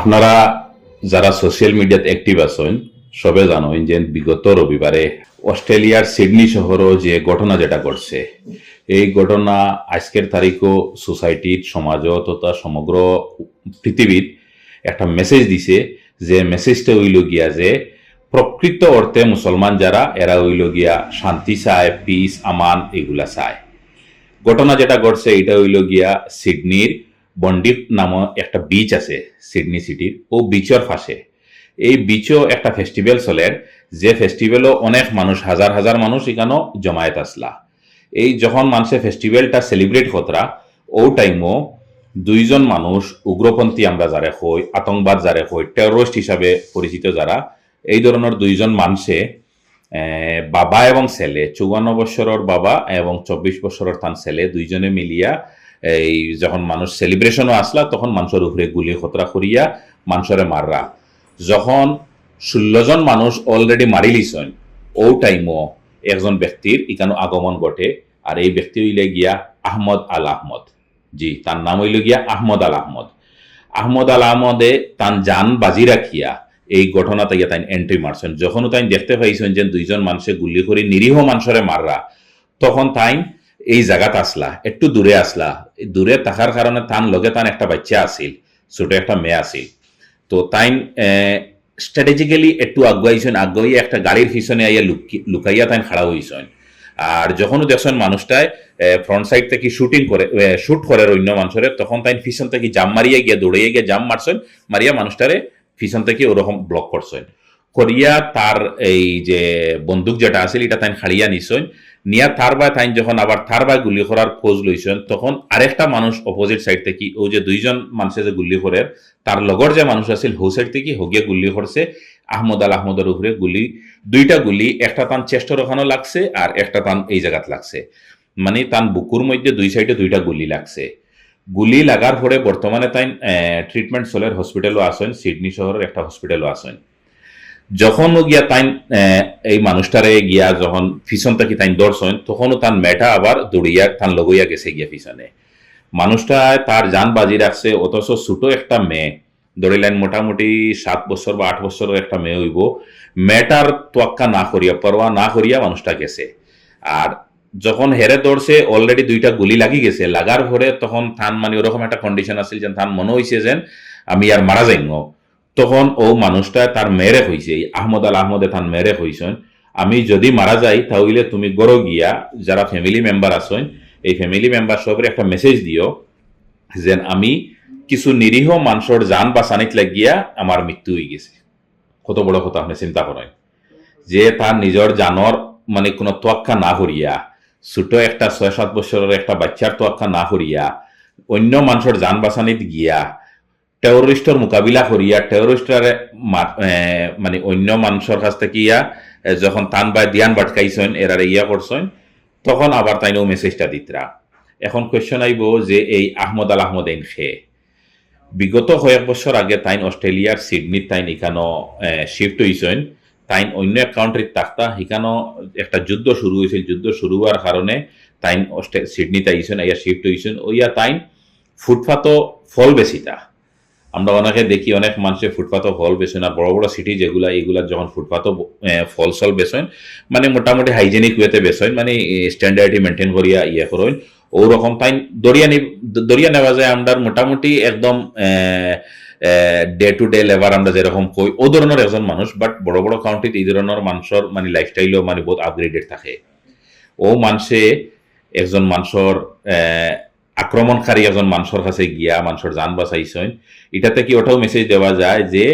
আপনারা যারা সোশ্যাল মিডিয়াতে অ্যাক্টিভ আছেন সবে জানেন যে বিগত রবিবারে অস্ট্রেলিয়ার সিডনি শহরও যে ঘটনা যেটা ঘটছে এই ঘটনা আজকের তারিখও সোসাইটির সমাজও তথা সমগ্র পৃথিবীর একটা মেসেজ দিছে, যে মেসেজটা হইল গিয়া যে প্রকৃত অর্থে মুসলমান যারা এরা হইল গিয়া শান্তি চায়, পিস, আমান এগুলা চায়। ঘটনা যেটা ঘটছে এটা হইল গিয়া সিডনির বন্ডিপ নামক একটা বিচ আছে সিডনি সিটির, ও বিচের পাশে এই বিচও একটা ফেস্টিভ্যাল চলের, যে ফেস্টিভ্যালও অনেক মানুষ, হাজার হাজার মানুষ এখানেও জমায়েত আসলা। এই যখন মানুষের ফেস্টিভ্যালটা সেলিব্রেট কতরা ও টাইমও দুইজন মানুষ উগ্রপন্থী আমরা যারা হই, আতঙ্কবাদ যারা হই, টেরোরিস্ট হিসাবে পরিচিত যারা, এই ধরনের দুইজন মানুষে বাবা এবং ছেলে, 54 বছরের বাবা এবং 24 বছরের তার ছেলে, দুইজনে মিলিয়া এই যখন মানুষ সেলিব্রেশনও আসলা তখন মানুষের উপরে গুলি খতরা করিয়া মানুষের মাররা। যখন 16 জন মানুষ অলরেডি মারি লিছেন ও টাইমও একজন ব্যক্তির এখানে আগমন ঘটে, আর এই ব্যক্তি হইলে গিয়া আহমদ আল আহমদ। জি, তার নাম হইল গিয়া আহমদ আল আহমদ। আহমদ আল আহমদে তান জান বাজি রাখিয়া এই ঘটনা তাইয়া তাই এন্ট্রি মারছেন। যখন তাই দেখতে পাইছেন যে দুইজন মানুষে গুলি করে নিরীহ মানুষরে মাররা, তখন তাই এই জায়গাত আসলা, একটু দূরে আসলা। দূরে থাকার কারণে তান লগে তান একটা বাচ্চা আসিল, ছোট একটা মেয়ে আসিল। তো তাই স্ট্র্যাটেজিক্যালি একটু আগুয়াইছেন, আগুয়াইয়া একটা গাড়ির পিছনে আইয়া লুকাইয়া তাই খাড়া হইছেন। আর যখন দেখছেন মানুষটায় ফ্রন্ট সাইড থেকে শুট করে অন্য মানুষের, তখন তাই পিছন থেকে জাম মারিয়া গিয়া দৌড়াইয়া গিয়া জাম মারছেন, মারিয়া মানুষটারে পিছন থেকে ওরকম ব্লক করছেন। করিয়া তার এই যে বন্দুক যেটা আছে এটা তাই খাড়িয়া নিছেন, নিয়া তার বা তাই যখন আবার তার বা গুলি করার খোঁজ লইছেন, তখন আরেকটা মানুষ অপোজিট সাইড থেকে, ও যে দুইজন মানুষে যে গুলি করে তার লগর যে মানুষ আছিল হো সাইড থেকে হগিয়া গুলি করছে আহমদ আল আহমদের উপরে। দুইটা গুলি, একটা তান চেষ্টার ওখানে লাগছে আর একটা তান এই জায়গাত লাগছে, মানে তান বুকুর মধ্যে দুই সাইডে দুইটা গুলি লাগছে। গুলি লাগার পরে বর্তমানে তাই ট্রিটমেন্ট চলের, হসপিটালও আসেন, সিডনি শহরের একটা হসপিটালও আসেন। যখন গিয়া তাই এই মানুষটারে গিয়া যখন পিছন থেকে তাই দৌড়ছেন, তখনও তার মেয়েটা আবার দৌড়িয়া তান লগইয়া গেছে গিয়া পিছনে। মানুষটা তার জান বাজি রাখছে, অথচ ছোট একটা মেয়ে ধরিলেন মোটামুটি 7 বছর বা 8 বছরের একটা মেয়ে হইব, মেয়েটার তোয়াক্কা না করিয়া, পরোয়া না করিয়া মানুষটা গেছে। আর যখন হেরে দৌড়ছে অলরেডি দুইটা গুলি লাগি গেছে, লাগার পরে তখন থান মানে ওরকম একটা কন্ডিশন আছিল যে থান মনে হয়েছে যেন আমি আর মারা যাইব। তখন ও মানুষটা তার মেরে হয়েছে, আহমদ আল আহমদে তার মেরে হয়েছেন, আমি যদি মারা যাই তাহলে তুমি গড়ো গিয়া যারা ফ্যামিলি মেম্বার আছেন এই ফ্যামিলি মেম্বার সবের একটা মেসেজ দিও যে আমি কিছু নিরীহ মানুষের জান বাঁচানিত লাগিয়া আমার মৃত্যু হয়ে গেছে। কত বড় কথা আপনি চিন্তা করেন, যে তার নিজের জানর মানে কোনো তোয়াক্কা না করিয়া, ছোট একটা 6-7 বছরের একটা বাচ্চার তোয়াক্কা না করিয়া অন্য মানুষের জান বাঁচানিত গিয়া টেরোরিস্টের মোকাবিলা করিয়া টেরোরিস্টারে মানে অন্য মানুষের কাছ থেকে ইয়া যখন তান বা দিয়ান বাটকাইছেন, এরারে ইয়া করছেন, তখন আবার তাইনও মেসেজটা দিতরা। এখন কোয়েশ্চন আইব যে এই আহমদ আল আহমদ এন খে বিগত কয়েক বছর আগে তাইন অস্ট্রেলিয়ার সিডনি তাইন এখানো শিফট হয়েছেন। তাইন অন্য এক কাউন্ট্রির তাক্তা এখানেও একটা যুদ্ধ শুরু হয়েছিল, যুদ্ধ শুরু হওয়ার কারণে তাইন সিডনিতে আইছেন, ইয়া শিফট হয়েছেন। ওইয়া তাইন ফুটপাতও ফল বেশিটা আমরা অনেকে দেখি, অনেক মানুষের ফুটপাতও ফল বেছেন, আর বড় বড় সিটি যেগুলা এগুলা যখন ফুটপাতও ফল সল বেছেন, মানে মোটামুটি হাইজেনিক ওয়েতে বেছেন, মানে স্ট্যান্ডার্ডই মেনটেন করিয়া ইয়ে করেন। ওরকম তাই দরিয়া নেওয়া যায় আমরা মোটামুটি একদম ডে টু ডে লেবার আমরা যেরকম কই ও ধরনের একজন মানুষ। বাট বড় বড় কাউন্ট্রিত এই ধরনের মানুষের মানে লাইফস্টাইলও মানে বহুত আপগ্রেডেড থাকে। ও মানুষে একজন মানুষের আক্রমণকারী একজন মানুষের কাছে গিয়া মানুষের জান বাঁচাইছেন। এটাতে কি ওটাও মেসেজ দেওয়া যায় যে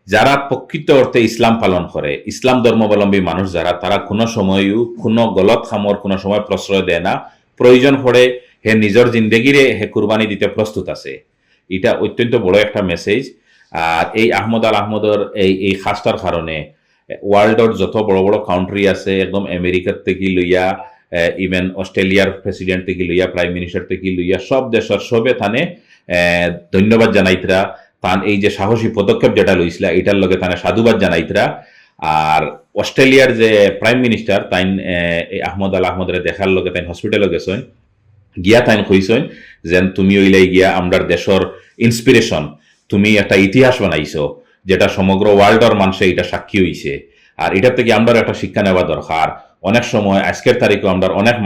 যারা প্রকৃত অর্থে ইসলাম পালন করে, ইসলাম ধর্মাবলম্বী মানুষ যারা, তারা কোনো সময়ও কোনো গলত খামর কোনো সময় প্রশ্রয় দেয় না। প্রয়োজন পড়ে হে নিজের জিন্দগিরে হে কুরবানি দিতে প্রস্তুত আছে। এটা অত্যন্ত বড় একটা মেসেজ। আর এই আহমদ আল আহমদের এই খাসটার কারণে ওয়ার্ল্ডের যত বড় বড় কাউন্ট্রি আছে, একদম আমেরিকার থেকে লইয়া ইভেন অস্ট্রেলিয়ার প্রেসিডেন্ট থেকে লইয়া প্রাইম মিনিস্টার থেকে লইয়া সব দেশের সবে থানে ধন্যবাদ জানাইতরা। তান এই যে সাহসী পদক্ষেপ যেটা লইছিল এটার লগে তানে সাধুবাদ জানাইতরা। আর অস্ট্রেলিয়ার যে প্রাইম মিনিস্টার তাই আহমদ আল আহমদের দেখার লগে তাই হসপিটালে গেছেন, গিয়া তাই কইছেন যেন তুমি ওইলাই গিয়া আমরার দেশের ইন্সপিরেশন, তুমি একটা ইতিহাস বানাইছো, যেটা সমগ্র ওয়ার্ল্ডের মানুষে এটা সাক্ষী হইছে। আর এটার থেকে আমরা একটা শিক্ষা নেওয়া দরকার। অনেক সময় আজকের তারিখে আমরা অনেক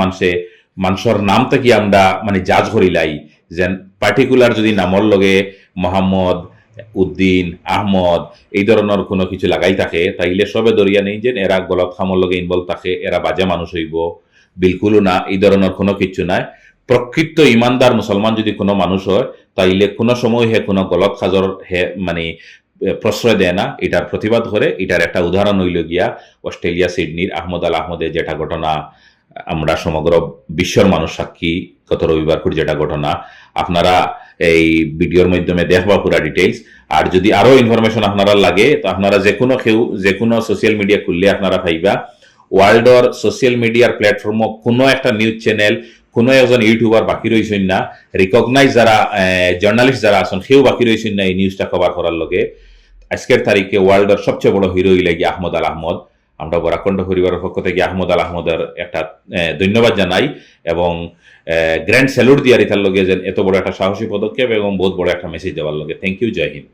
মানুষের নাম থেকে আমরা মানে জাজ করিলাই, যেন পার্টিকুলার যদি নামর লগে মোহাম্মদ, উদ্দিন, আহমদ এই ধরনের কোনো কিছু লাগাই থাকে, তাইলে সবে দরিয়া নেই যে এরা গলত খামর লগে ইনভলভ থাকে, এরা বাজে মানুষ হইব, বিলকুলও না, এই ধরনের কোনো কিছু নাই। প্রকৃত ইমানদার মুসলমান যদি কোনো মানুষ হয়, তাইলে কোনো সময় হে কোনো গলত খাজর হে মানে প্রশ্রয় দেয় না, এটার প্রতিবাদ করে। এটার একটা উদাহরণ হইল গিয়া অস্ট্রেলিয়া সিডনির আহমদ আল আহমদের যেটা ঘটনা, আমরা সমগ্র বিশ্বর মানুষ সাক্ষী গত রবিবার করে যেটা ঘটনা, আপনারা এই ভিডিওর মাধ্যমে দেখবা পুরা ডিটেইলস। আর যদি আরো ইনফরমেশন আপনারা লাগে, তো আপনারা যে কোনো সোশ্যাল মিডিয়া খুললে আপনারা পাইবা। ওয়ার্ল্ডর সোশ্যাল মিডিয়ার প্ল্যাটফর্ম কোনো একটা নিউজ চ্যানেল, কোনো একজন ইউটিউবার বাকি রয়েছেন না, রিকগনাইজ যারা জার্নালিস্ট যারা আছেন সেও বাকি রয়েছেন না এই নিউজটা কভার করার লগে। আজকের তারিখে ওয়ার্ল্ডের সবচেয়ে বড় হিরো হইলে গিয়ে আহমদ আল আহমদ। আমরা বরাকণ্ঠ পরিবারের পক্ষ থেকে আহমদ আল আহমদের একটা ধন্যবাদ জানাই এবং গ্র্যান্ড স্যালুট দিয়ে তার লগে যে এত বড় একটা সাহসী পদক্ষেপ এবং বহুত বড় একটা মেসেজ দেওয়ার লগে। Thank you, Jai Hind.